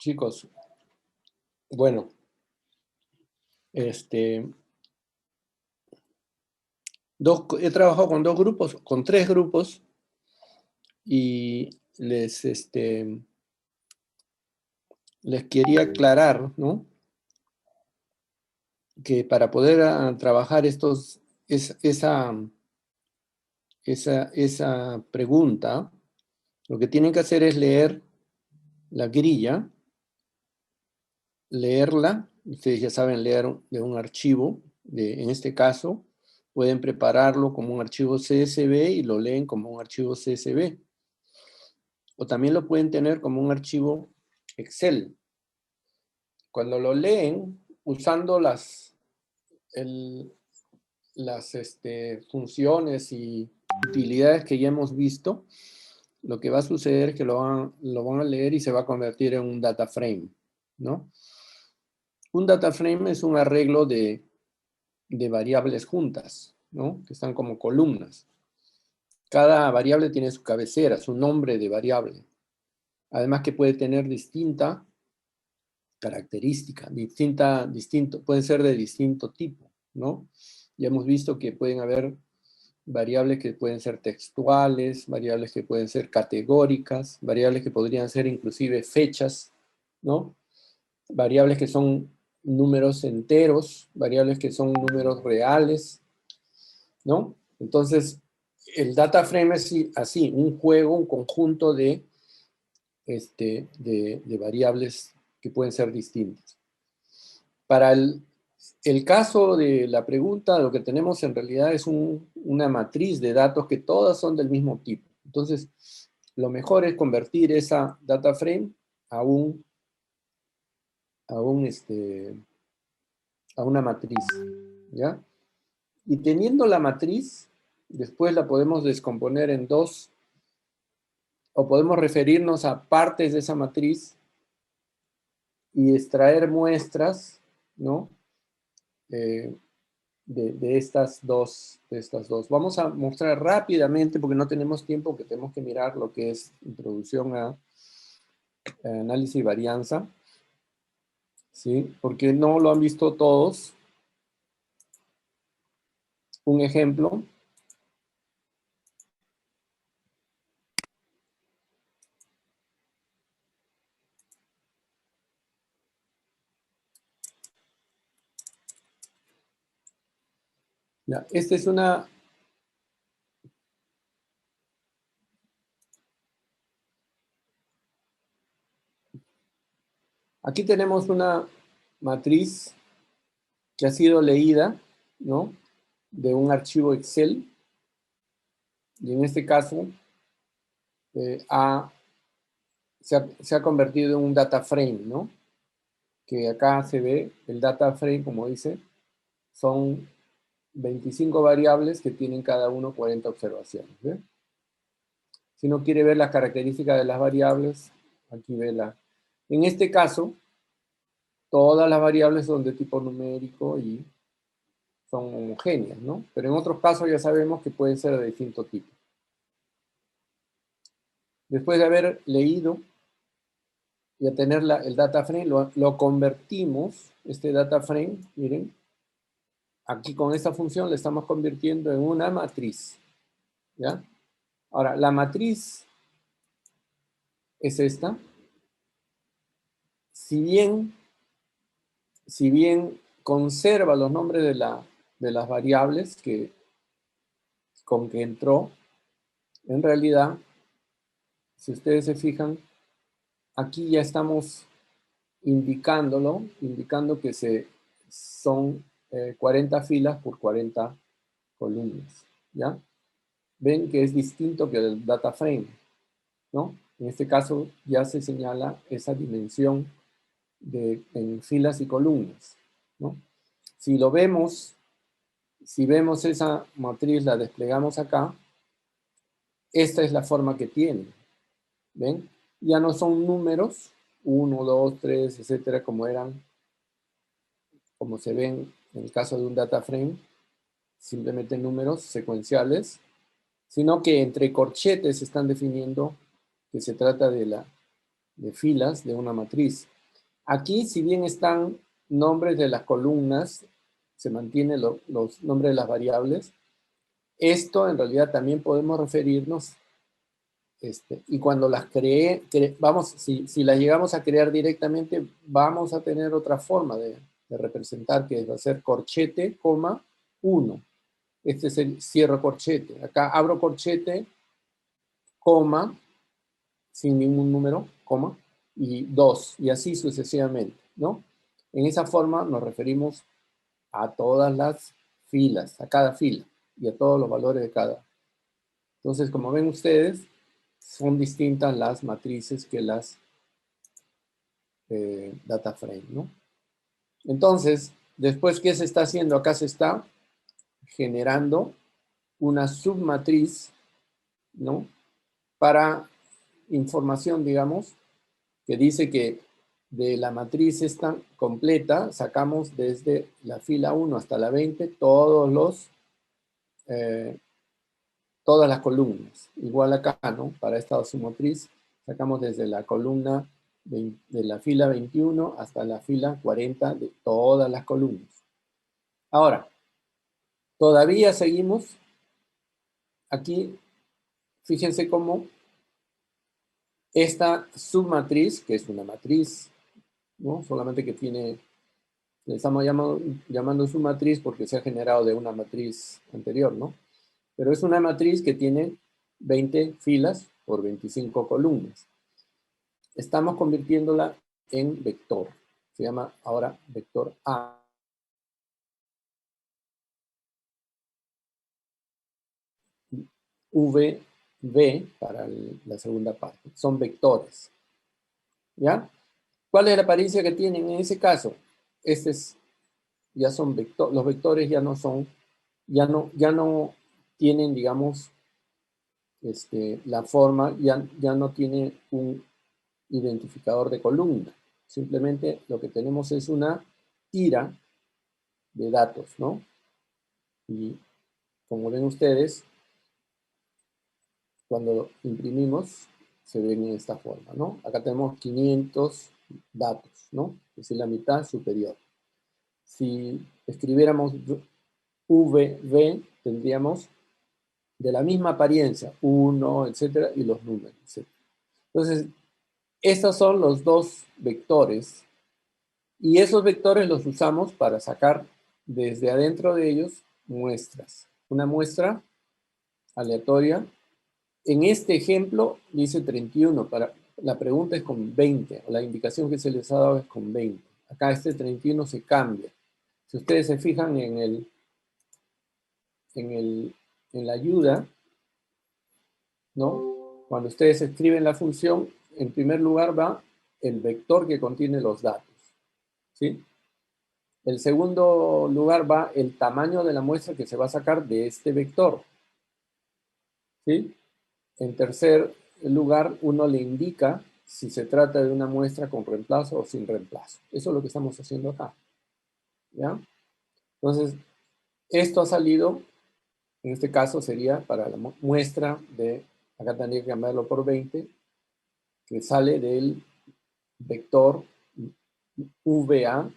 Chicos, bueno, este, he trabajado con dos grupos, con tres grupos, y les quería aclarar, ¿no? Que para poder trabajar esa pregunta, lo que tienen que hacer es leer la grilla, leerla. Ustedes ya saben leer de un archivo, en este caso, pueden prepararlo como un archivo CSV y lo leen como un archivo CSV. O también lo pueden tener como un archivo Excel. Cuando lo leen, usando las funciones y utilidades que ya hemos visto, lo que va a suceder es que lo van a leer y se va a convertir en un data frame, ¿no? Un data frame es un arreglo de variables juntas, ¿no? Que están como columnas. Cada variable tiene su cabecera, su nombre de variable. Además que puede tener distinta característica, pueden ser de distinto tipo, ¿no? Ya hemos visto que pueden haber variables que pueden ser textuales, variables que pueden ser categóricas, variables que podrían ser inclusive fechas, ¿no? Variables que son números enteros, variables que son números reales, ¿no? Entonces, el data frame es así, un juego, un conjunto de variables que pueden ser distintas. Para el caso de la pregunta, lo que tenemos en realidad es una matriz de datos que todas son del mismo tipo. Entonces, lo mejor es convertir esa data frame a una matriz, ¿ya? Y teniendo la matriz, después la podemos descomponer en dos, o podemos referirnos a partes de esa matriz y extraer muestras, ¿no? De estas dos. Vamos a mostrar rápidamente, porque no tenemos tiempo, que tenemos que mirar lo que es introducción a análisis y varianza, ¿sí? Porque no lo han visto todos. Un ejemplo. Ya, esta es una... Aquí tenemos una matriz que ha sido leída, ¿no? De un archivo Excel. Y en este caso se ha convertido en un data frame, ¿no? Que acá se ve el data frame, como dice, son 25 variables que tienen cada uno 40 observaciones. ¿Ve? Si uno quiere ver las características de las variables, aquí ve la... En este caso, todas las variables son de tipo numérico y son homogéneas, ¿no? Pero en otros casos ya sabemos que pueden ser de distinto tipo. Después de haber leído y a tener el data frame, lo convertimos, este data frame, miren, aquí con esta función le estamos convirtiendo en una matriz, ¿ya? Ahora, la matriz es esta. Si bien conserva los nombres de las variables con que entró, en realidad, si ustedes se fijan, aquí ya estamos indicando que son 40 filas por 40 columnas, ¿ya? Ven que es distinto que el data frame, ¿no? En este caso ya se señala esa dimensión en filas y columnas, ¿no? Si vemos esa matriz, la desplegamos acá, esta es la forma que tiene, ¿ven? Ya no son números, 1, 2, 3, etcétera, como se ven en el caso de un data frame, simplemente números secuenciales, sino que entre corchetes están definiendo que se trata de filas de una matriz. Aquí, si bien están nombres de las columnas, se mantienen los nombres de las variables, esto en realidad también podemos referirnos, y cuando las si las llegamos a crear directamente, vamos a tener otra forma de representar, que va a ser corchete, coma, 1. Este es el cierro corchete. Acá abro corchete, coma, sin ningún número, coma, y 2, y así sucesivamente, ¿no? En esa forma nos referimos a todas las filas, a cada fila, y a todos los valores de cada. Entonces, como ven ustedes, son distintas las matrices que las data frame, ¿no? Entonces, después, ¿qué se está haciendo? Acá se está generando una submatriz, ¿no? Para información, digamos, que dice que de la matriz esta completa, sacamos desde la fila 1 hasta la 20 todas las columnas. Igual acá, ¿no? Para esta submatriz, sacamos desde la columna de la fila 21 hasta la fila 40 de todas las columnas. Ahora, todavía seguimos aquí. Fíjense cómo esta submatriz, que es una matriz, ¿no? Solamente que tiene, le estamos llamando submatriz porque se ha generado de una matriz anterior, ¿no? Pero es una matriz que tiene 20 filas por 25 columnas. Estamos convirtiéndola en vector. Se llama ahora vector A. V para la segunda parte. Son vectores. ¿Ya? ¿Cuál es la apariencia que tienen en ese caso? Ya son los vectores ya no tienen, digamos, la forma, ya no tiene un identificador de columna. Simplemente lo que tenemos es una tira de datos, ¿no? Y como ven ustedes, cuando imprimimos, se ven en esta forma, ¿no? Acá tenemos 500 datos, ¿no? Es decir, la mitad superior. Si escribiéramos VB, tendríamos de la misma apariencia, 1, etcétera, y los números, etcétera. Entonces, estos son los dos vectores, y esos vectores los usamos para sacar desde adentro de ellos muestras. Una muestra aleatoria. En este ejemplo dice 31, la pregunta es con 20, o la indicación que se les ha dado es con 20. Acá este 31 se cambia. Si ustedes se fijan en la ayuda, ¿no? Cuando ustedes escriben la función, en primer lugar va el vector que contiene los datos, ¿sí? En segundo lugar va el tamaño de la muestra que se va a sacar de este vector, ¿sí? En tercer lugar, uno le indica si se trata de una muestra con reemplazo o sin reemplazo. Eso es lo que estamos haciendo acá, ¿ya? Entonces, esto ha salido, en este caso sería para la muestra de, acá tendría que cambiarlo por 20, que sale del vector VA,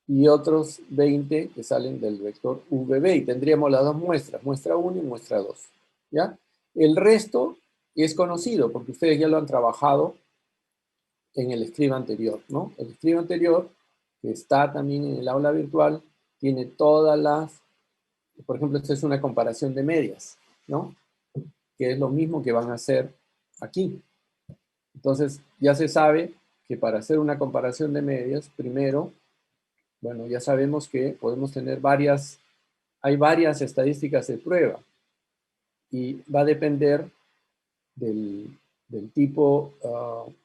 y otros 20 que salen del vector VB, y tendríamos las dos muestras, muestra 1 y muestra 2, ¿ya? El resto es conocido, porque ustedes ya lo han trabajado en el script anterior, ¿no? El script anterior, que está también en el aula virtual, tiene todas las, por ejemplo, esta es una comparación de medias, ¿no? Que es lo mismo que van a hacer aquí. Entonces, ya se sabe que para hacer una comparación de medias, primero, bueno, ya sabemos que podemos tener hay varias estadísticas de prueba, y va a depender del tipo,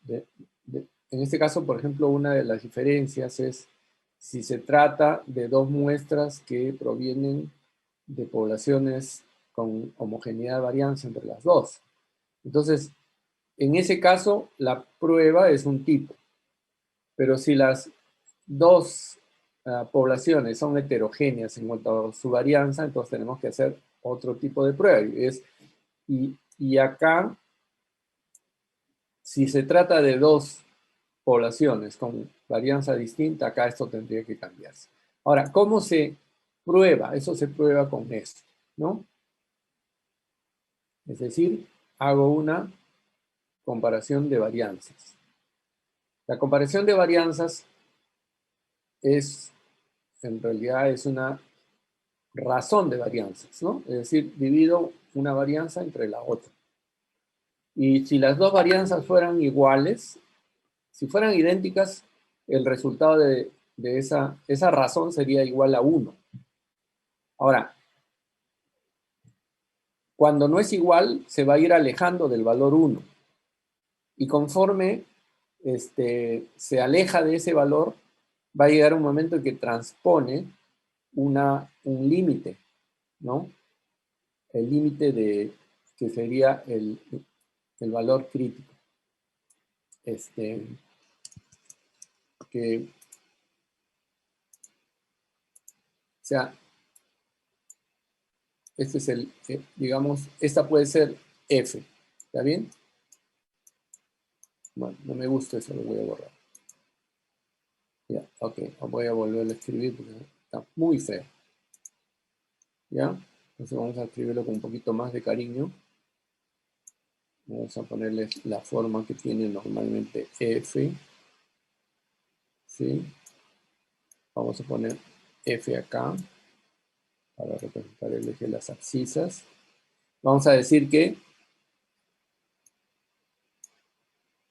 en este caso, por ejemplo, una de las diferencias es si se trata de dos muestras que provienen de poblaciones con homogeneidad de varianza entre las dos. Entonces, en ese caso, la prueba es un tipo, pero si las dos poblaciones son heterogéneas en cuanto a su varianza, entonces tenemos que hacer otro tipo de prueba. Y acá, si se trata de dos poblaciones con varianza distinta, acá esto tendría que cambiarse. Ahora, ¿cómo se prueba? Eso se prueba con esto, ¿no? Es decir, hago una comparación de varianzas. La comparación de varianzas es, en realidad, es una razón de varianzas, ¿no? Es decir, divido una varianza entre la otra. Y si las dos varianzas fueran iguales, si fueran idénticas, el resultado de esa razón sería igual a 1. Ahora, cuando no es igual, se va a ir alejando del valor 1. Y conforme se aleja de ese valor, va a llegar un momento en que transpone un límite, ¿no? El límite que sería el valor crítico. O sea, este es digamos, esta puede ser F, ¿está bien? Bueno, no me gusta eso, lo voy a borrar. Ya, ok, voy a volver a escribir porque está muy feo. ¿Ya? Entonces vamos a escribirlo con un poquito más de cariño. Vamos a ponerle la forma que tiene normalmente F. ¿Sí? Vamos a poner F acá para representar el eje de las abscisas. Vamos a decir que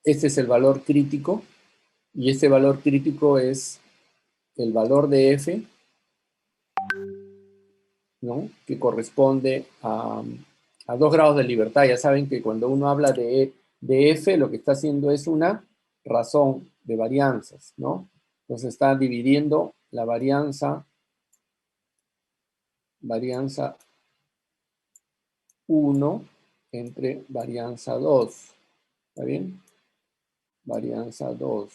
este es el valor crítico y este valor crítico es el valor de F, ¿no? Que corresponde a 2 grados de libertad. Ya saben que cuando uno habla de F, lo que está haciendo es una razón de varianzas, ¿no? Entonces está dividiendo la varianza 1 entre varianza 2. ¿Está bien? Varianza 2.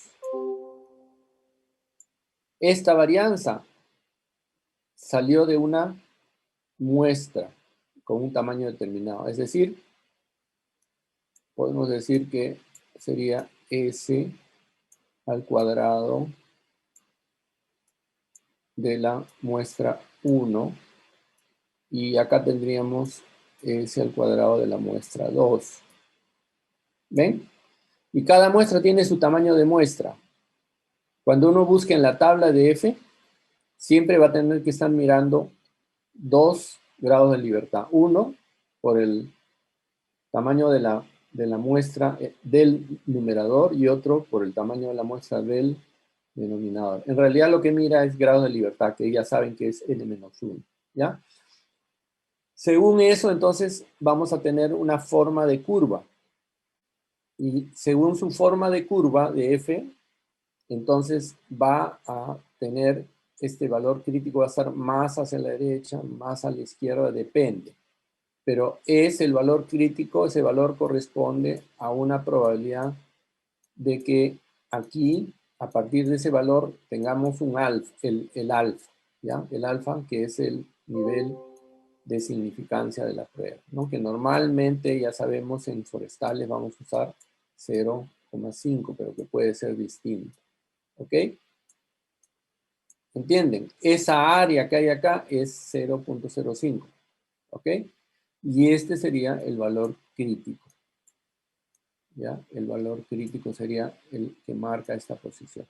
Esta varianza salió de una muestra con un tamaño determinado. Es decir, podemos decir que sería S al cuadrado de la muestra 1 y acá tendríamos S al cuadrado de la muestra 2. ¿Ven? Y cada muestra tiene su tamaño de muestra. Cuando uno busca en la tabla de F, siempre va a tener que estar mirando 2 grados de libertad. Uno por el tamaño de la muestra del numerador y otro por el tamaño de la muestra del denominador. En realidad lo que mira es grados de libertad, que ya saben que es n-1, ¿ya? Según eso, entonces, vamos a tener una forma de curva. Y según su forma de curva de f, entonces va a tener este valor crítico, va a estar más hacia la derecha, más a la izquierda, depende. Pero es el valor crítico, ese valor corresponde a una probabilidad de que aquí, a partir de ese valor, tengamos un alfa, el alfa, ¿ya? El alfa, que es el nivel de significancia de la prueba, ¿no? Que normalmente, ya sabemos, en forestales vamos a usar 0,5, pero que puede ser distinto, ¿ok? ¿Entienden? Esa área que hay acá es 0,05, ¿ok? Y este sería el valor crítico, ¿ya? El valor crítico sería el que marca esta posición.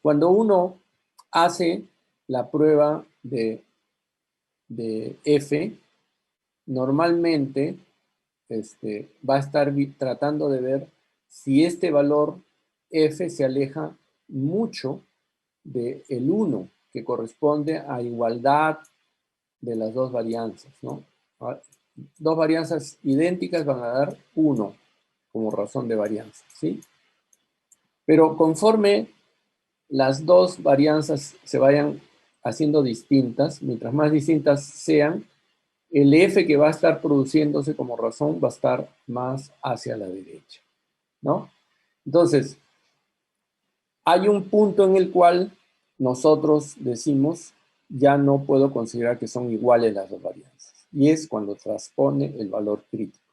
Cuando uno hace la prueba de F, normalmente va a estar tratando de ver si este valor F se aleja mucho del 1, que corresponde a igualdad de las dos varianzas, ¿no? Dos varianzas idénticas van a dar 1 como razón de varianza, ¿sí? Pero conforme las dos varianzas se vayan haciendo distintas, mientras más distintas sean, el F que va a estar produciéndose como razón va a estar más hacia la derecha, ¿no? Entonces, hay un punto en el cual nosotros decimos, ya no puedo considerar que son iguales las dos varianzas. Y es cuando transpone el valor crítico.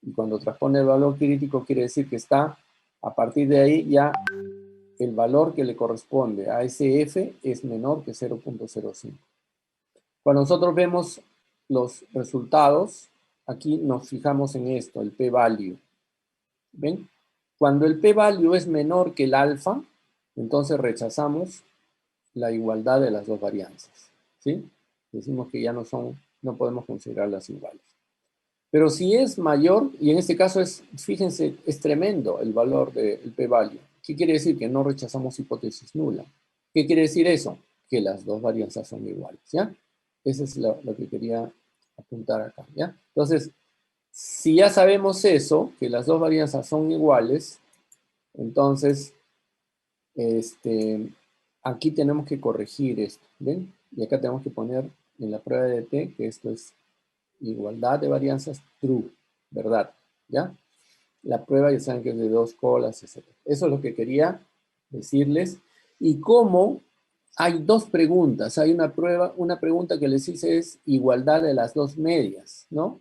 Y cuando transpone el valor crítico quiere decir que está A partir de ahí ya el valor que le corresponde a ese f es menor que 0.05. Cuando nosotros vemos los resultados, aquí nos fijamos en esto, el p-value. ¿Ven? Cuando el p-value es menor que el alfa, entonces rechazamos la igualdad de las dos varianzas. ¿Sí? Decimos que ya no podemos considerarlas iguales. Pero si es mayor, y en este caso fíjense, es tremendo el valor del p-value. ¿Qué quiere decir? Que no rechazamos hipótesis nula. ¿Qué quiere decir eso? Que las dos varianzas son iguales, ¿ya? Eso es lo que quería apuntar acá, ¿ya? Entonces, si ya sabemos eso, que las dos varianzas son iguales, entonces, aquí tenemos que corregir esto, ¿ven? Y acá tenemos que poner en la prueba de T que esto es igualdad de varianzas true, ¿verdad? ¿Ya? La prueba ya saben que es de 2 colas, etc. Eso es lo que quería decirles. Y cómo hay dos preguntas. Hay una pregunta que les hice es igualdad de las dos medias, ¿no?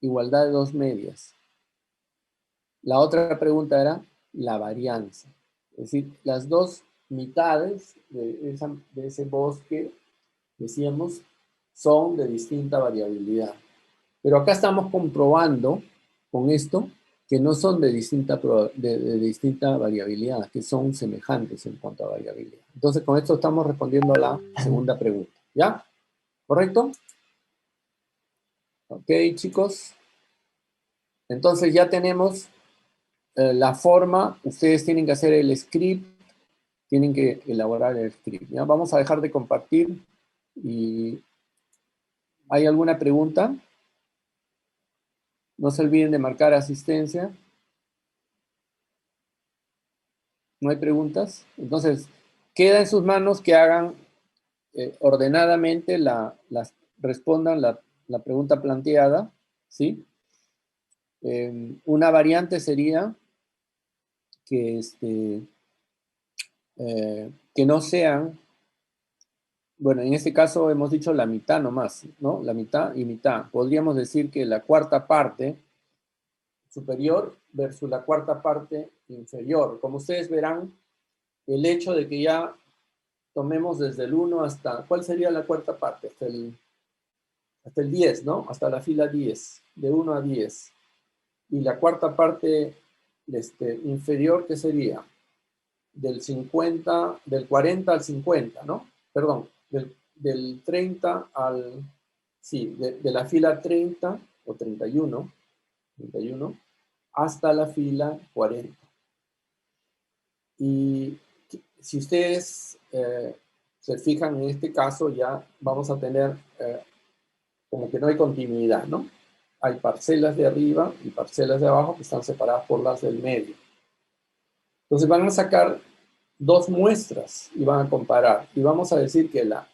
Igualdad de dos medias. La otra pregunta era la varianza. Es decir, las dos mitades de ese bosque, decíamos, son de distinta variabilidad. Pero acá estamos comprobando con esto que no son de distinta variabilidad, que son semejantes en cuanto a variabilidad. Entonces, con esto estamos respondiendo a la segunda pregunta. ¿Ya? ¿Correcto? Ok, chicos. Entonces ya tenemos la forma. Ustedes tienen que hacer el script, tienen que elaborar el script. ¿Ya? Vamos a dejar de compartir. Y ¿hay alguna pregunta? No se olviden de marcar asistencia. ¿No hay preguntas? Entonces, queda en sus manos que hagan ordenadamente, respondan la pregunta planteada, ¿sí? Una variante sería que, que no sean, bueno, en este caso hemos dicho la mitad nomás, ¿no? La mitad y mitad. Podríamos decir que la cuarta parte superior versus la cuarta parte inferior. Como ustedes verán, el hecho de que ya tomemos desde el 1 hasta, ¿cuál sería la cuarta parte? Hasta el 10, ¿no? Hasta la fila 10, de 1 a 10. Y la cuarta parte inferior, ¿qué sería? Del 50, del 40 al 50, ¿no? Perdón, del 30 al, sí, de la fila 30 o 31 hasta la fila 40. Y si ustedes se fijan en este caso, ya vamos a tener como que no hay continuidad, ¿no? Hay parcelas de arriba y parcelas de abajo que están separadas por las del medio. Entonces van a sacar dos muestras y van a comparar. Y vamos a decir que la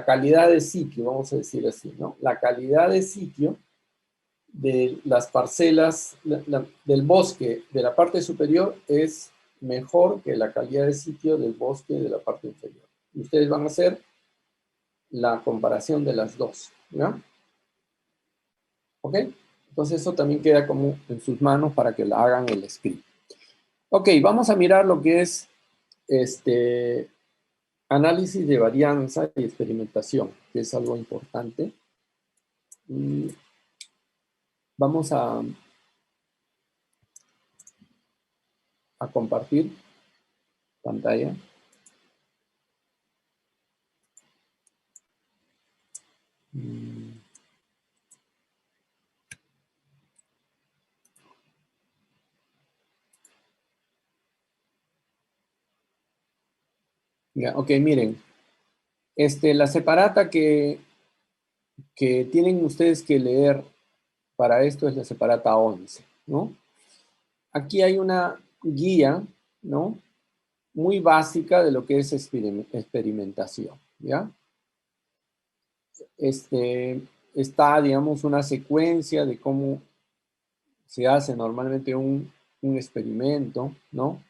calidad de sitio, vamos a decir así, ¿no? La calidad de sitio de las parcelas del bosque de la parte superior es mejor que la calidad de sitio del bosque de la parte inferior. Y ustedes van a hacer la comparación de las dos, ¿ya? ¿Ok? Entonces eso también queda como en sus manos para que la hagan el script. Ok, vamos a mirar lo que es análisis de varianza y experimentación, que es algo importante. Vamos a compartir pantalla. Ya, ok, miren. La separata que tienen ustedes que leer para esto es la separata 11, ¿no? Aquí hay una guía, ¿no? Muy básica de lo que es experimentación, ¿ya? Está, digamos, una secuencia de cómo se hace normalmente un experimento, ¿no?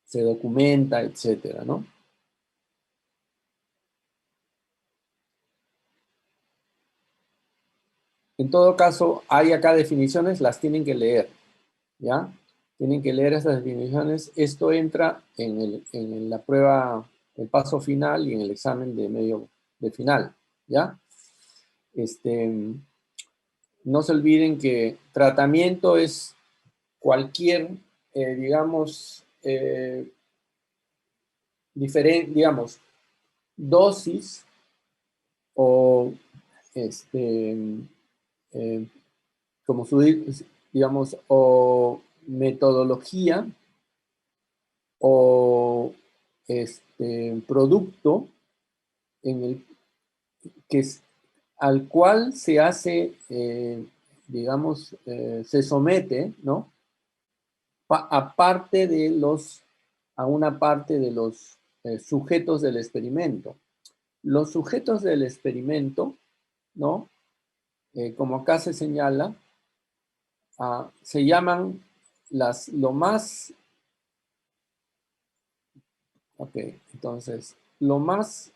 Se documenta, etcétera, ¿no? En todo caso, hay acá definiciones, las tienen que leer, ¿ya? Tienen que leer esas definiciones. Esto entra en la prueba, el paso final y en el examen de medio de final, ¿ya? No se olviden que tratamiento es cualquier, digamos, digamos, dosis o, eh, como digamos, o metodología o producto en el que al cual se hace, digamos, se somete, ¿no? Aparte de a una parte de los sujetos del experimento. Los sujetos del experimento, ¿no? Como acá se señala, se llaman lo más, ok, entonces, lo más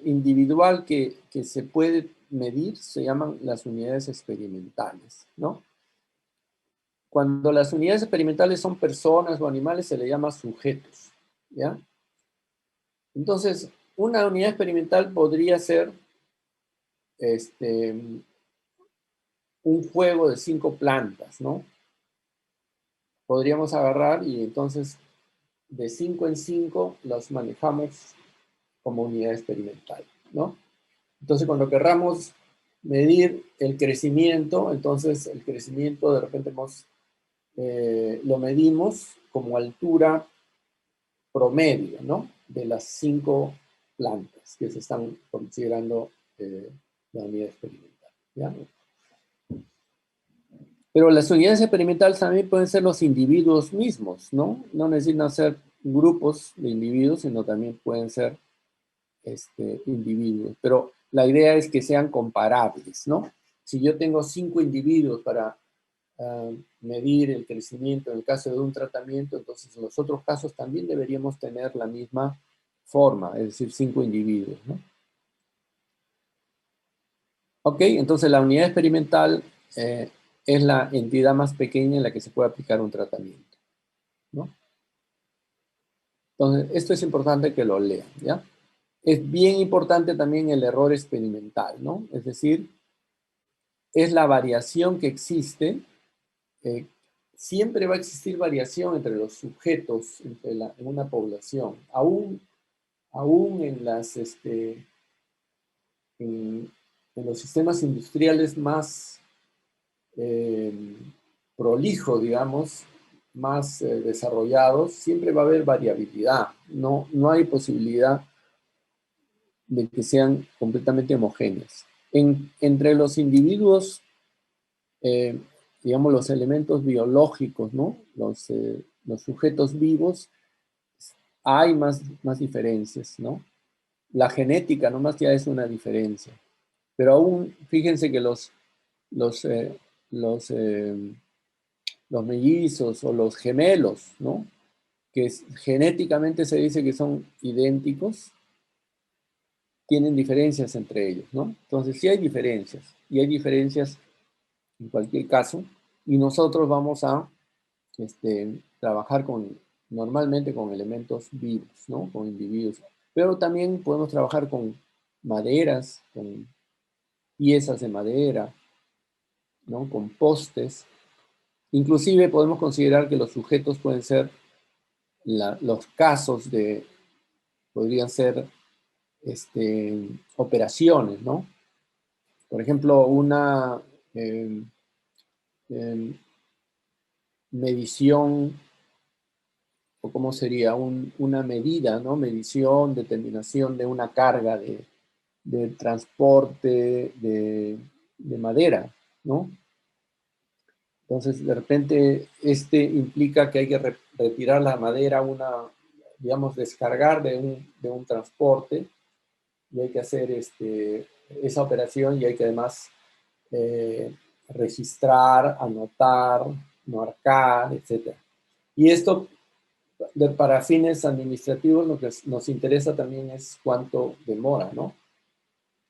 individual que se puede medir se llaman las unidades experimentales, ¿no? Cuando las unidades experimentales son personas o animales, se le llama sujetos, ¿ya? Entonces, una unidad experimental podría ser un juego de 5 plantas, ¿no? Podríamos agarrar y entonces de 5 en 5 los manejamos como unidad experimental, ¿no? Entonces, cuando querramos medir el crecimiento, entonces el crecimiento de repente lo medimos como altura promedio, ¿no? De las 5 plantas que se están considerando la unidad experimental, ¿ya? Pero las unidades experimentales también pueden ser los individuos mismos, ¿no? No necesitan ser grupos de individuos, sino también pueden ser individuos. Pero la idea es que sean comparables, ¿no? Si yo tengo 5 individuos para medir el crecimiento en el caso de un tratamiento, entonces en los otros casos también deberíamos tener la misma forma, es decir, 5 individuos, ¿no? Ok, entonces la unidad experimental es la entidad más pequeña en la que se puede aplicar un tratamiento, ¿no? Entonces, esto es importante que lo lean, ¿ya? Es bien importante también el error experimental, ¿no? Es decir, es la variación que existe. Siempre va a existir variación entre los sujetos en una población, aún en los sistemas industriales más eh, prolijos, digamos, más desarrollados, siempre va a haber variabilidad. No hay posibilidad de que sean completamente homogéneas. Entre los individuos, eh, digamos, los elementos biológicos, ¿no? Los sujetos vivos, hay más diferencias, ¿no? La genética nomás ya es una diferencia. Pero aún, fíjense que los, eh, los, eh, los mellizos o los gemelos, ¿no? Que genéticamente se dice que son idénticos, tienen diferencias entre ellos, ¿no? Entonces sí hay diferencias, y hay diferencias en cualquier caso, y nosotros vamos a trabajar normalmente con elementos vivos, ¿no? Con individuos. Pero también podemos trabajar con maderas, con piezas de madera, ¿no? Con postes. Inclusive podemos considerar que los sujetos pueden ser los casos podrían ser operaciones, ¿no? Por ejemplo, una eh, eh, medición, o cómo sería, una medida, ¿no? Medición, determinación de una carga de transporte de madera, ¿no? Entonces, de repente, implica que hay que retirar la madera, digamos, descargar de un transporte, y hay que hacer esa operación, y hay que además registrar, anotar, marcar, etc. Y esto, para fines administrativos, lo que nos interesa también es cuánto demora, ¿no?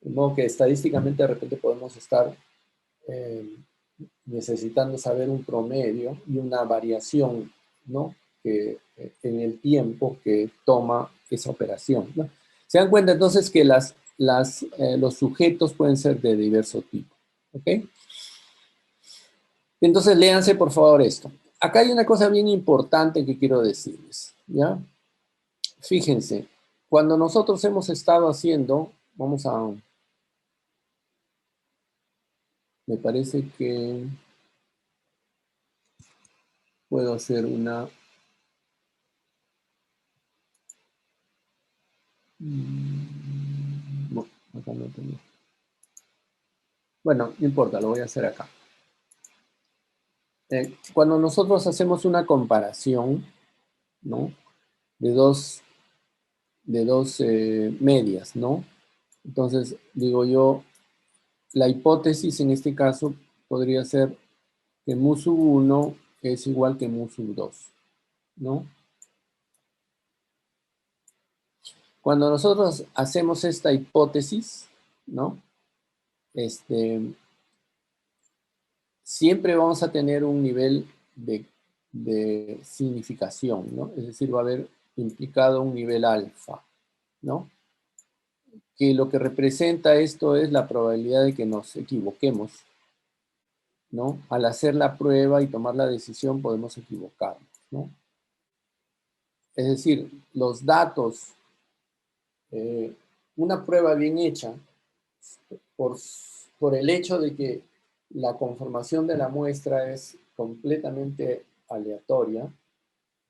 De modo que estadísticamente de repente podemos estar necesitando saber un promedio y una variación, ¿no? Que, en el tiempo que toma esa operación, ¿no? Se dan cuenta entonces que los sujetos pueden ser de diverso tipo, ¿ok? Entonces léanse por favor esto. Acá hay una cosa bien importante que quiero decirles, ¿ya? Fíjense, cuando nosotros hemos estado haciendo, vamos a, me parece que puedo hacer una, no, acá no tengo. Bueno, no importa, lo voy a hacer acá. Cuando nosotros hacemos una comparación, ¿no? De dos medias, ¿no? Entonces, digo yo, la hipótesis en este caso podría ser que mu sub 1 es igual que mu sub 2, ¿no? Cuando nosotros hacemos esta hipótesis, ¿no? Siempre vamos a tener un nivel de significación, ¿no? Es decir, va a haber implicado un nivel alfa, ¿no? Que lo que representa esto es la probabilidad de que nos equivoquemos, ¿no? Al hacer la prueba y tomar la decisión podemos equivocarnos, ¿no? Es decir, los datos, una prueba bien hecha, por, por el hecho de que la conformación de la muestra es completamente aleatoria,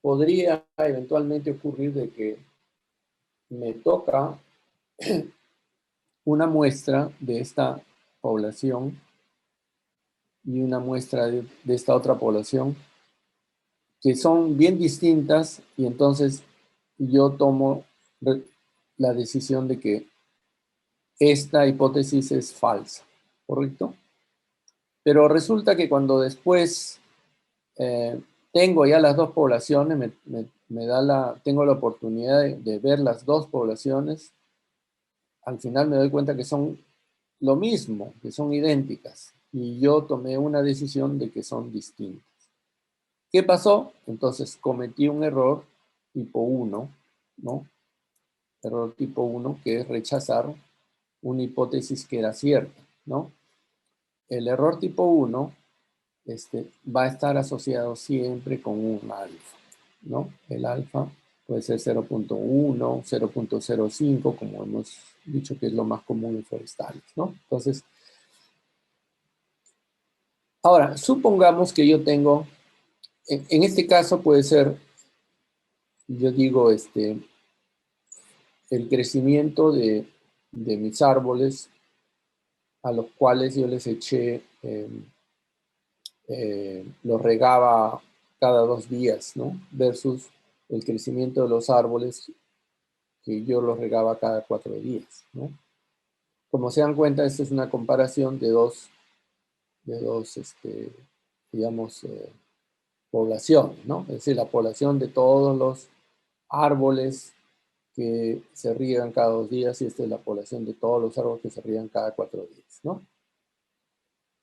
podría eventualmente ocurrir de que me toca una muestra de esta población y una muestra de esta otra población que son bien distintas y entonces yo tomo la decisión de que esta hipótesis es falsa, ¿correcto? Pero resulta que cuando después tengo ya las dos poblaciones, tengo la oportunidad de ver las dos poblaciones, al final me doy cuenta que son lo mismo, que son idénticas, y yo tomé una decisión de que son distintas. ¿Qué pasó? Entonces cometí un error tipo 1, ¿no? Error tipo 1, que es rechazar una hipótesis que era cierta, ¿no? El error tipo 1 va a estar asociado siempre con un alfa, ¿no? El alfa puede ser 0.1, 0.05, como hemos dicho que es lo más común en forestales, ¿no? Entonces, ahora, supongamos que yo tengo, en este caso puede ser, yo digo, el crecimiento de mis árboles a los cuales yo les eché, los regaba cada 2 días, ¿no? Versus el crecimiento de los árboles que yo los regaba cada 4 días, ¿no? Como se dan cuenta, esta es una comparación de dos, digamos, poblaciones, ¿no? Es decir, la población de todos los árboles que se riegan cada 2 días y esta es la población de todos los árboles que se riegan cada 4 días, ¿no?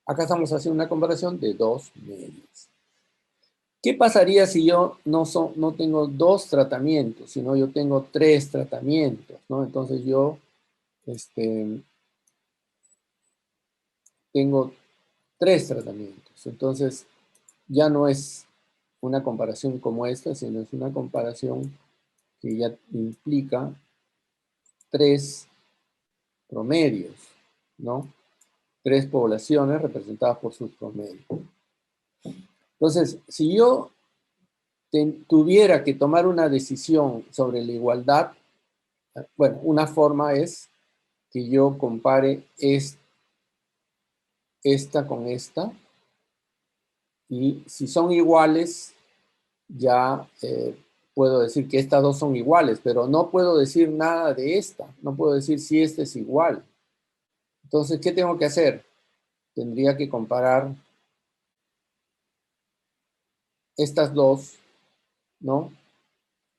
Acá estamos haciendo una comparación de 2 medias. ¿Qué pasaría si yo no tengo 2 tratamientos, sino yo tengo 3 tratamientos, ¿no? Entonces yo tengo 3 tratamientos. Entonces ya no es una comparación como esta, sino es una comparación que ya implica 3 promedios, ¿no? 3 poblaciones representadas por sus promedios. Entonces, si yo tuviera que tomar una decisión sobre la igualdad, bueno, una forma es que yo compare esta con esta, y si son iguales, ya puedo decir que estas dos son iguales, pero no puedo decir nada de esta, no puedo decir si esta es igual. Entonces, ¿qué tengo que hacer? Tendría que comparar estas dos, ¿no?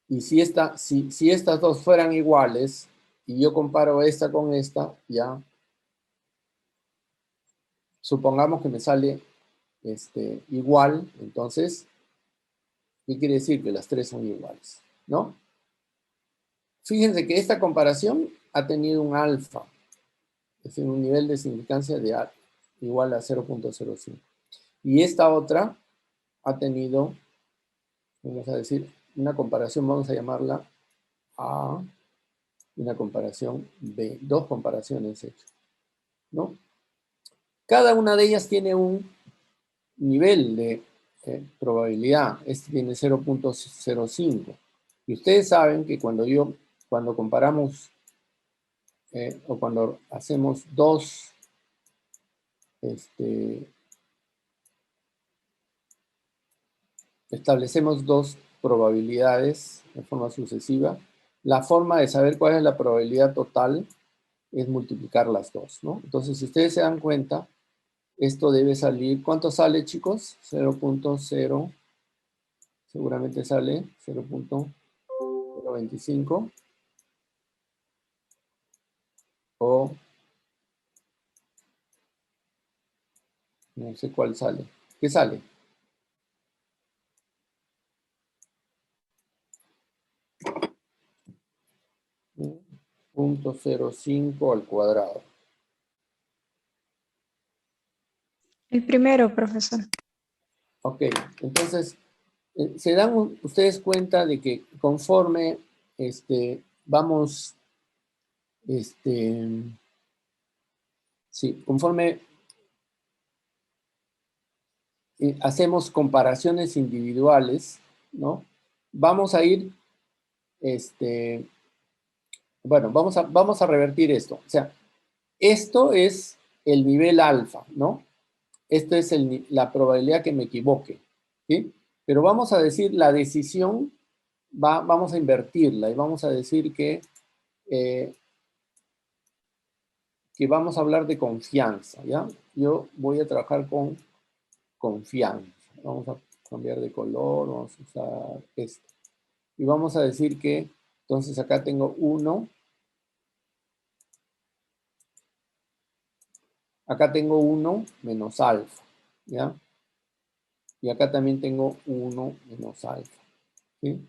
Y si estas dos fueran iguales, y yo comparo esta con esta, ya supongamos que me sale igual, entonces, ¿qué quiere decir? Que las tres son iguales, ¿no? Fíjense que esta comparación ha tenido un alfa, es decir, un nivel de significancia de A igual a 0.05. Y esta otra ha tenido, vamos a decir, una comparación, vamos a llamarla A, y una comparación B, dos comparaciones hechas, ¿no? Cada una de ellas tiene un nivel de probabilidad. Este tiene 0.05. Y ustedes saben que cuando comparamos o cuando hacemos dos, establecemos dos probabilidades de forma sucesiva, la forma de saber cuál es la probabilidad total es multiplicar las dos, ¿no? Entonces, si ustedes se dan cuenta, esto debe salir, ¿cuánto sale, chicos? 0.0, seguramente sale 0.025 o no sé cuál sale. ¿Qué sale? .05 al cuadrado. El primero, profesor. Ok, entonces, se dan ustedes cuenta de que conforme vamos, sí, conforme hacemos comparaciones individuales, ¿no? Vamos a ir, bueno, vamos a revertir esto. O sea, esto es el nivel alfa, ¿no? Esta es la probabilidad que me equivoque, ¿sí? Pero vamos a decir la decisión, vamos a invertirla y vamos a decir que vamos a hablar de confianza, ¿ya? Yo voy a trabajar con confianza. Vamos a cambiar de color, vamos a usar este. Y vamos a decir que, entonces acá tengo 1. Acá tengo 1 menos alfa, ¿ya? Y acá también tengo 1 menos alfa, ¿sí?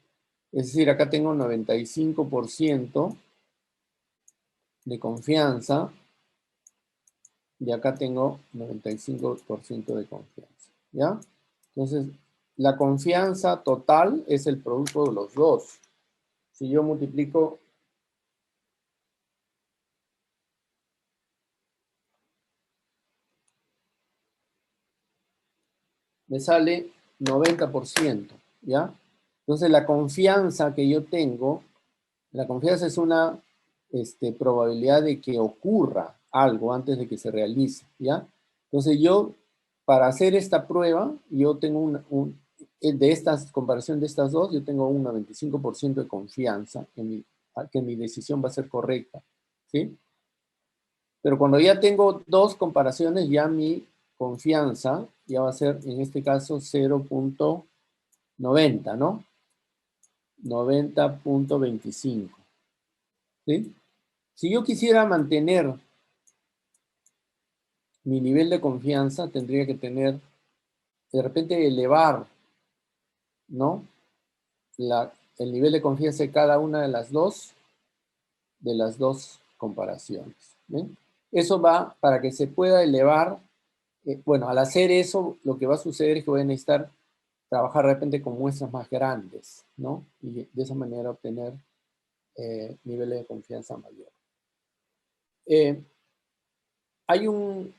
Es decir, acá tengo 95% de confianza y acá tengo 95% de confianza, ¿ya? Entonces, la confianza total es el producto de los dos. Si yo multiplico me sale 90%, ¿ya? Entonces, la confianza que yo tengo, la confianza es una probabilidad de que ocurra algo antes de que se realice, ¿ya? Entonces, yo, para hacer esta prueba, yo tengo de estas, comparación de estas dos, yo tengo un 95% de confianza en que mi decisión va a ser correcta, ¿sí? Pero cuando ya tengo dos comparaciones, ya mi confianza ya va a ser, en este caso, 0.90, ¿no? 90.25. ¿Sí? Si yo quisiera mantener mi nivel de confianza, tendría que tener, de repente, elevar, ¿no? El nivel de confianza de cada una de las dos comparaciones. ¿Ven? Eso va para que se pueda elevar. Bueno, al hacer eso, lo que va a suceder es que voy a necesitar trabajar de repente con muestras más grandes, ¿no? Y de esa manera obtener niveles de confianza mayor. Hay un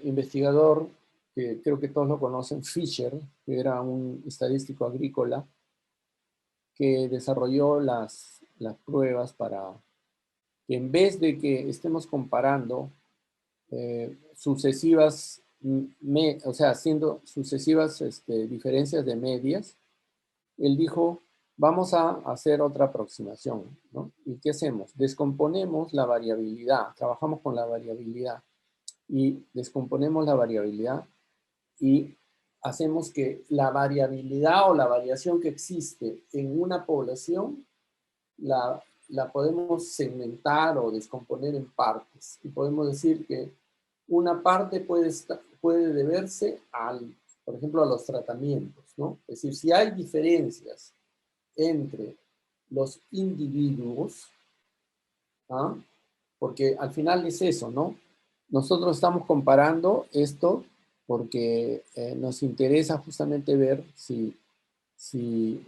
investigador que creo que todos lo conocen, Fisher, que era un estadístico agrícola, que desarrolló las pruebas para que en vez de que estemos comparando sucesivas, o sea, haciendo sucesivas diferencias de medias, él dijo, vamos a hacer otra aproximación, ¿no? ¿Y qué hacemos? Descomponemos la variabilidad, trabajamos con la variabilidad y descomponemos la variabilidad y hacemos que la variabilidad o la variación que existe en una población la la podemos segmentar o descomponer en partes. Y podemos decir que una parte puede deberse por ejemplo, a los tratamientos, ¿no? Es decir, si hay diferencias entre los individuos, ¿ah? Porque al final es eso, ¿no? Nosotros estamos comparando esto porque nos interesa justamente ver si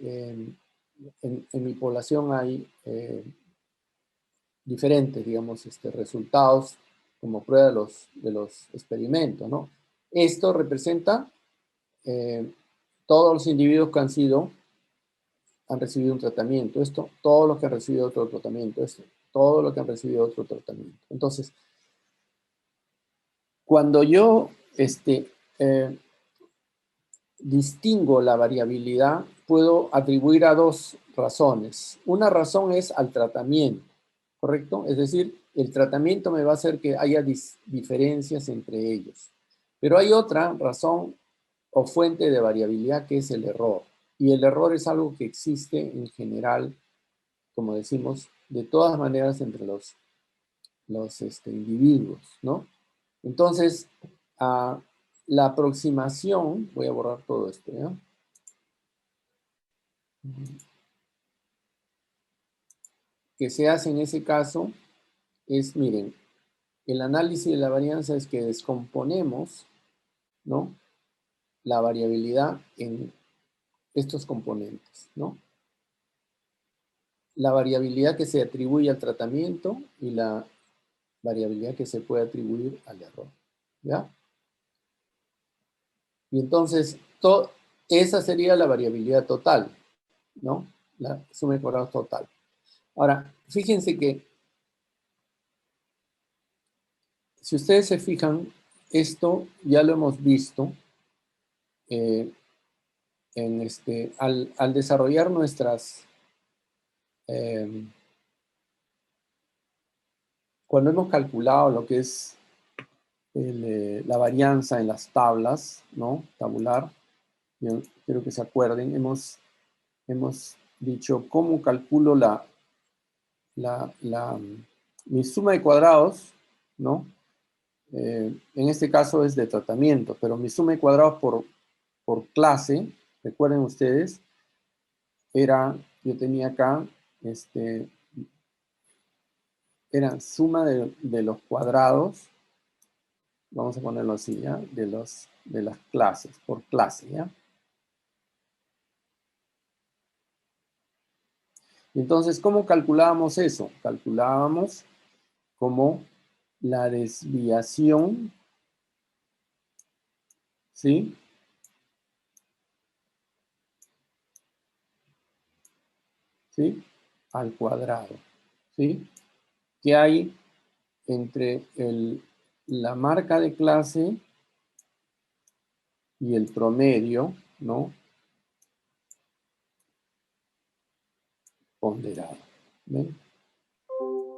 en mi población hay diferentes, digamos, resultados como prueba de los experimentos, ¿no? Esto representa todos los individuos que han recibido un tratamiento, esto, todos los que han recibido otro tratamiento, esto, todo lo que han recibido otro tratamiento. Entonces, cuando yo distingo la variabilidad, puedo atribuir a dos razones. Una razón es al tratamiento, ¿correcto? Es decir, el tratamiento me va a hacer que haya diferencias entre ellos. Pero hay otra razón o fuente de variabilidad que es el error. Y el error es algo que existe en general, como decimos, de todas maneras entre los individuos, ¿no? Entonces, la aproximación, voy a borrar todo esto, ¿ya? Que se hace en ese caso es, miren, el análisis de la varianza es que descomponemos, ¿no? La variabilidad en estos componentes, ¿no? La variabilidad que se atribuye al tratamiento y la variabilidad que se puede atribuir al error, ¿ya? Y entonces, esa sería la variabilidad total, ¿no? La suma de cuadrados total. Ahora, fíjense que si ustedes se fijan, esto ya lo hemos visto al desarrollar cuando hemos calculado lo que es la varianza en las tablas, ¿no? Tabular, yo quiero que se acuerden, hemos dicho cómo calculo mi suma de cuadrados, ¿no? En este caso es de tratamiento, pero mi suma de cuadrados por clase, recuerden ustedes, yo tenía acá, era suma de los cuadrados, vamos a ponerlo así, ¿ya? De las clases, por clase, ¿ya? Entonces, ¿cómo calculábamos eso? Calculábamos como la desviación, ¿sí? ¿Sí? Al cuadrado, ¿sí? Que hay entre la marca de clase y el promedio, ¿no? Ponderado. ¿Ven?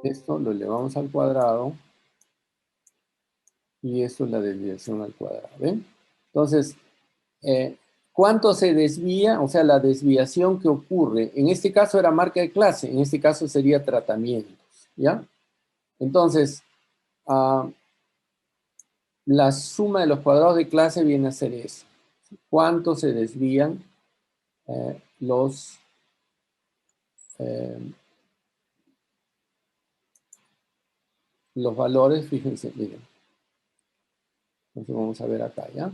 Esto lo elevamos al cuadrado y esto es la desviación al cuadrado. ¿Ven? Entonces, ¿cuánto se desvía? O sea, la desviación que ocurre. En este caso era marca de clase, en este caso sería tratamientos. ¿Ya? Entonces, la suma de los cuadrados de clase viene a ser eso. ¿Cuánto se desvían los valores? Fíjense, miren. Entonces vamos a ver acá, ¿ya?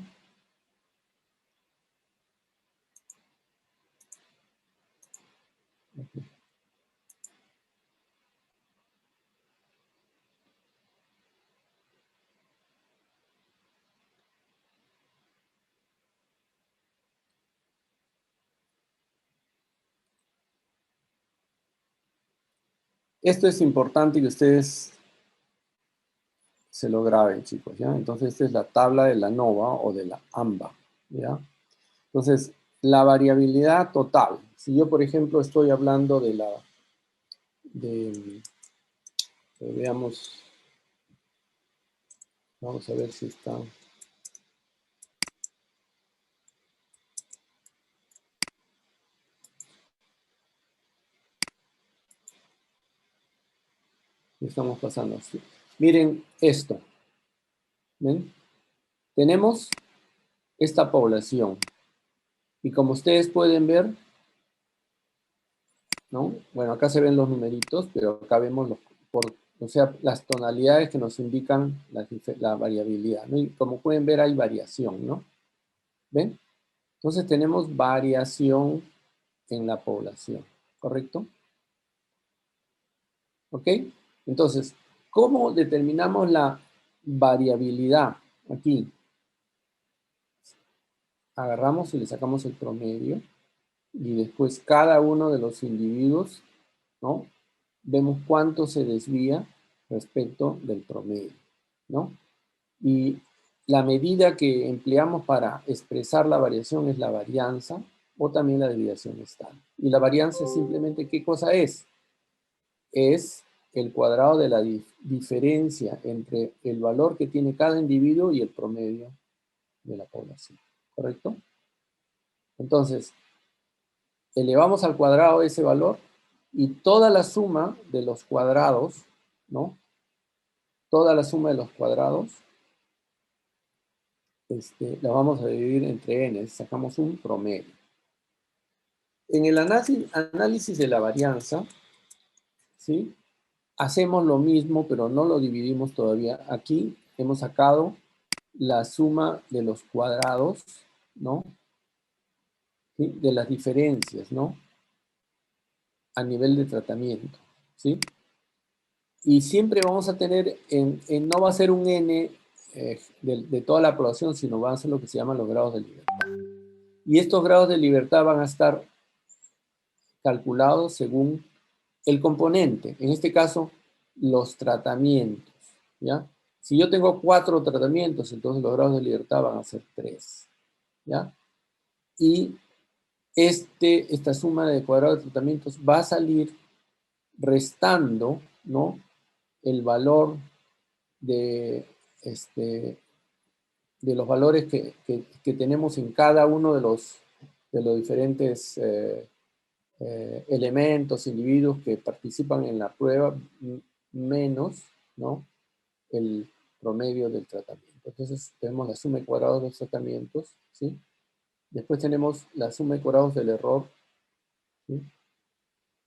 Esto es importante que ustedes se lo graben, chicos, ¿ya? Entonces, esta es la tabla de la ANOVA o de la AMBA, ¿ya? Entonces, la variabilidad total. Si yo, por ejemplo, estoy hablando veamos, vamos a ver si está. Estamos pasando así. Miren esto. ¿Ven? Tenemos esta población. Y como ustedes pueden ver, ¿no? Bueno, acá se ven los numeritos, pero acá vemos o sea, las tonalidades que nos indican la variabilidad, ¿no? Y como pueden ver, hay variación, ¿no? ¿Ven? Entonces tenemos variación en la población, ¿correcto? ¿Ok? Entonces, ¿cómo determinamos la variabilidad? Aquí, agarramos y le sacamos el promedio y después cada uno de los individuos, ¿no? Vemos cuánto se desvía respecto del promedio, ¿no? Y la medida que empleamos para expresar la variación es la varianza o también la desviación estándar. Y la varianza simplemente, ¿qué cosa es? Es el cuadrado de la diferencia entre el valor que tiene cada individuo y el promedio de la población, ¿correcto? Entonces, elevamos al cuadrado ese valor y toda la suma de los cuadrados, ¿no? Toda la suma de los cuadrados, la vamos a dividir entre n, sacamos un promedio. En el análisis de la varianza, ¿sí? Hacemos lo mismo, pero no lo dividimos todavía. Aquí hemos sacado la suma de los cuadrados, ¿no? ¿Sí? De las diferencias, ¿no? A nivel de tratamiento, ¿sí? Y siempre vamos a tener, no va a ser un n de toda la población, sino van a ser lo que se llaman los grados de libertad. Y estos grados de libertad van a estar calculados según el componente, en este caso, los tratamientos, ¿ya? Si yo tengo 4 tratamientos, entonces los grados de libertad van a ser 3, ¿ya? Y esta suma de cuadrados de tratamientos va a salir restando, ¿no? El valor de, de los valores que tenemos en cada uno de los diferentes elementos, individuos que participan en la prueba, menos, ¿no? El promedio del tratamiento. Entonces tenemos la suma de cuadrados de los tratamientos, ¿sí? Después tenemos la suma de cuadrados del error, ¿sí?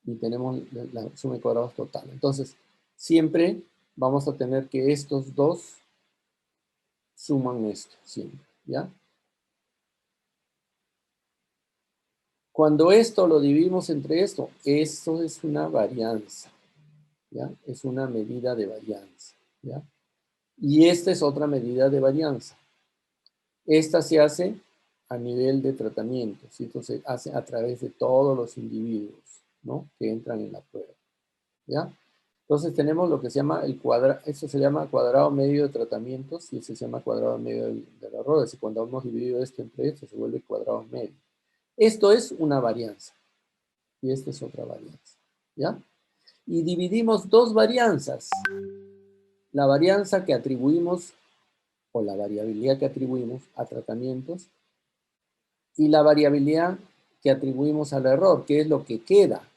Y tenemos la suma de cuadrados total. Entonces, siempre vamos a tener que estos dos suman esto, siempre, ¿ya? Cuando esto lo dividimos entre esto, eso es una varianza, ¿ya? Es una medida de varianza, ¿ya? Y esta es otra medida de varianza. Esta se hace a nivel de tratamiento, ¿sí? Entonces se hace a través de todos los individuos, ¿no? Que entran en la prueba, ¿ya? Entonces tenemos lo que se llama el cuadrado, eso se llama cuadrado medio de tratamientos y ese se llama cuadrado medio del error. Y cuando hemos dividido esto entre esto se vuelve cuadrado medio. Esto es una varianza y esta es otra varianza, ¿ya? Y dividimos dos varianzas. La varianza que atribuimos o la variabilidad que atribuimos a tratamientos y la variabilidad que atribuimos al error, que es lo que queda,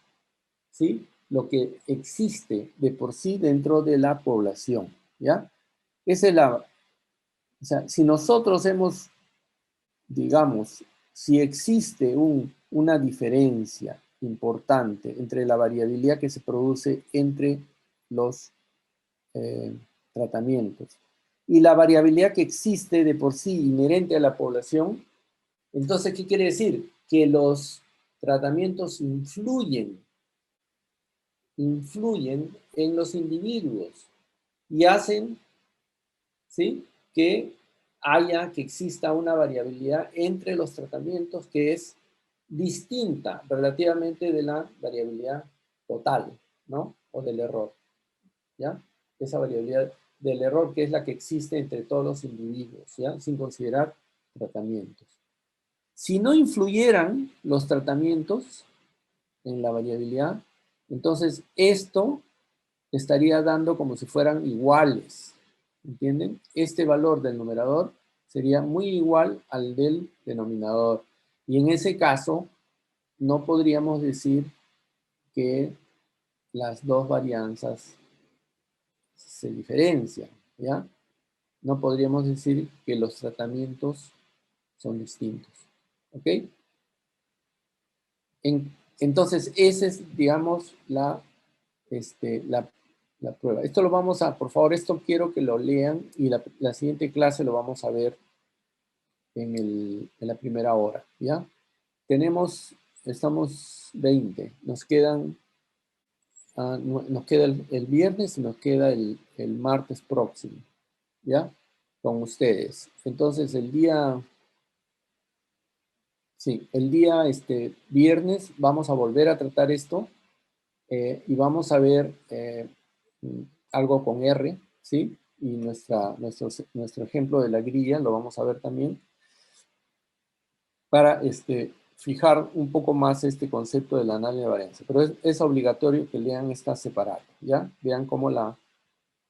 ¿sí? Lo que existe de por sí dentro de la población, ¿ya? Esa es o sea, si nosotros hemos, digamos, si existe una diferencia importante entre la variabilidad que se produce entre los tratamientos y la variabilidad que existe de por sí inherente a la población, entonces, ¿qué quiere decir? Que los tratamientos influyen en los individuos y hacen, ¿sí? Que exista una variabilidad entre los tratamientos que es distinta relativamente de la variabilidad total, ¿no? O del error, ¿ya? Esa variabilidad del error que es la que existe entre todos los individuos, ¿ya? Sin considerar tratamientos. Si no influyeran los tratamientos en la variabilidad, entonces esto estaría dando como si fueran iguales, ¿entienden? Este valor del numerador sería muy igual al del denominador. Y en ese caso, no podríamos decir que las dos varianzas se diferencian, ¿ya? No podríamos decir que los tratamientos son distintos, ¿ok? Entonces, esa es, digamos, la prueba. Esto lo vamos a, por favor, esto quiero que lo lean y la siguiente clase lo vamos a ver en la primera hora, ¿ya? Estamos 20, nos quedan, nos queda el viernes y nos queda el martes próximo, ¿ya? Con ustedes. Entonces, el día viernes vamos a volver a tratar esto y vamos a ver algo con R, ¿sí? Y nuestro ejemplo de la grilla lo vamos a ver también para fijar un poco más este concepto del análisis de varianza. Pero es obligatorio que lean esta separada, ¿ya? Vean cómo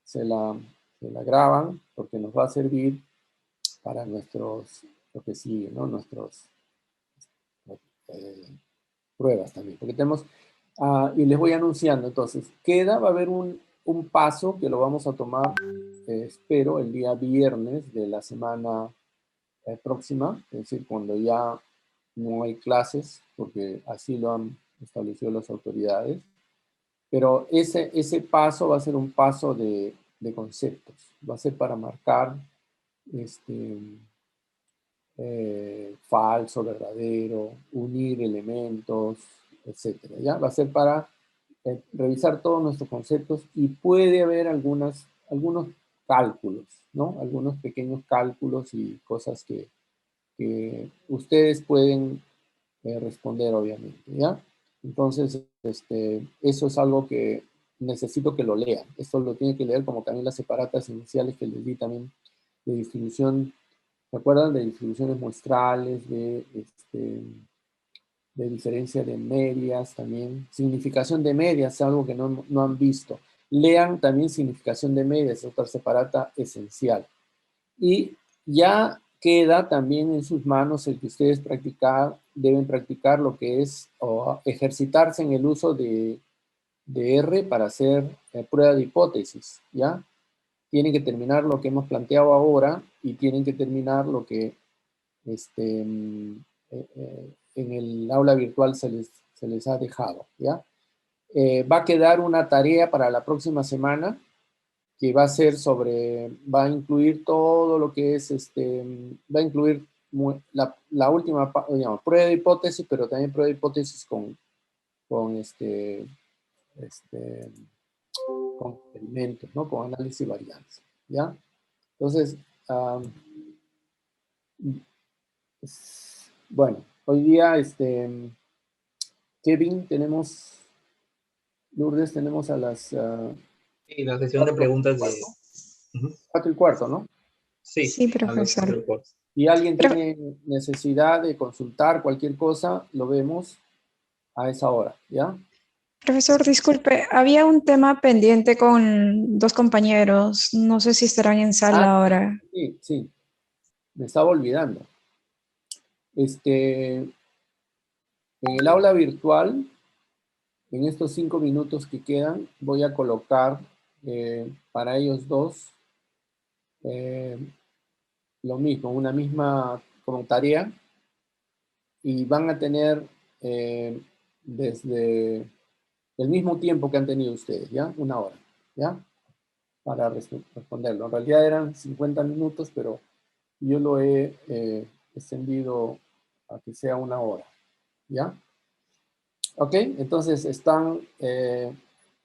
se la graban, porque nos va a servir para lo que sigue, ¿no? Nuestros pruebas también, porque tenemos, y les voy anunciando, entonces, va a haber un paso que lo vamos a tomar, espero, el día viernes de la semana próxima, es decir, cuando ya no hay clases, porque así lo han establecido las autoridades, pero ese paso va a ser un paso de conceptos, va a ser para marcar falso, verdadero, unir elementos, etcétera. ¿Ya? Va a ser para revisar todos nuestros conceptos y puede haber algunos cálculos, ¿no? Algunos pequeños cálculos y cosas que ustedes pueden responder, obviamente, ¿ya? Entonces, eso es algo que necesito que lo lean. Esto lo tienen que leer como también las separatas iniciales que les di también de distribución. ¿Se acuerdan de distribuciones muestrales, de diferencia de medias también? Significación de medias es algo que no han visto. Lean también significación de medias, es otra separata esencial. Y ya queda también en sus manos el que ustedes deben practicar lo que es o ejercitarse en el uso de R para hacer prueba de hipótesis, ¿ya? Tienen que terminar lo que hemos planteado ahora y tienen que terminar lo que en el aula virtual se les ha dejado, ¿ya? Va a quedar una tarea para la próxima semana que va a ser va a incluir todo lo que es, va a incluir la última, digamos, prueba de hipótesis, pero también prueba de hipótesis con experimentos, ¿no? Con análisis y varianza, ¿ya? Entonces, bueno, hoy día, Kevin, Lourdes, tenemos a las... Sí, la sesión de preguntas de... 4:15, ¿no? Sí, Sí, profesor. Si alguien tiene necesidad de consultar cualquier cosa, lo vemos a esa hora, ¿ya? Profesor, disculpe, había un tema pendiente con dos compañeros. No sé si estarán en sala ahora. Sí, me estaba olvidando. En el aula virtual, en estos 5 minutos que quedan, voy a colocar para ellos dos lo mismo, una misma como tarea, y van a tener desde el mismo tiempo que han tenido ustedes, ¿ya? 1 hora, ¿ya? Para responderlo. En realidad eran 50 minutos, pero yo lo he extendido a que sea 1 hora, ¿ya? Ok, entonces están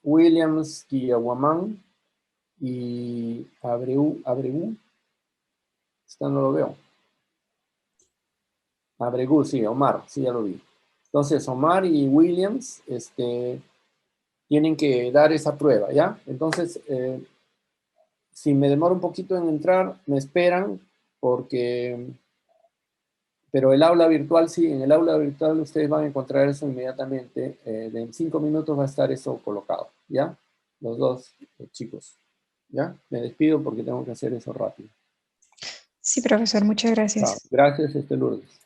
Williams, Guillaguamán y Abreu, no lo veo. Abregu, sí, Omar, sí, ya lo vi. Entonces, Omar y Williams tienen que dar esa prueba, ¿ya? Entonces, si me demoro un poquito en entrar, me esperan, pero el aula virtual, sí, en el aula virtual ustedes van a encontrar eso inmediatamente. En 5 minutos va a estar eso colocado, ¿ya? Los dos chicos, ¿ya? Me despido porque tengo que hacer eso rápido. Sí, profesor, muchas gracias. Gracias, Lourdes.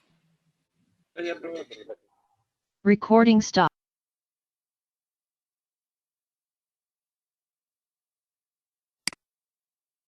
Recording stop.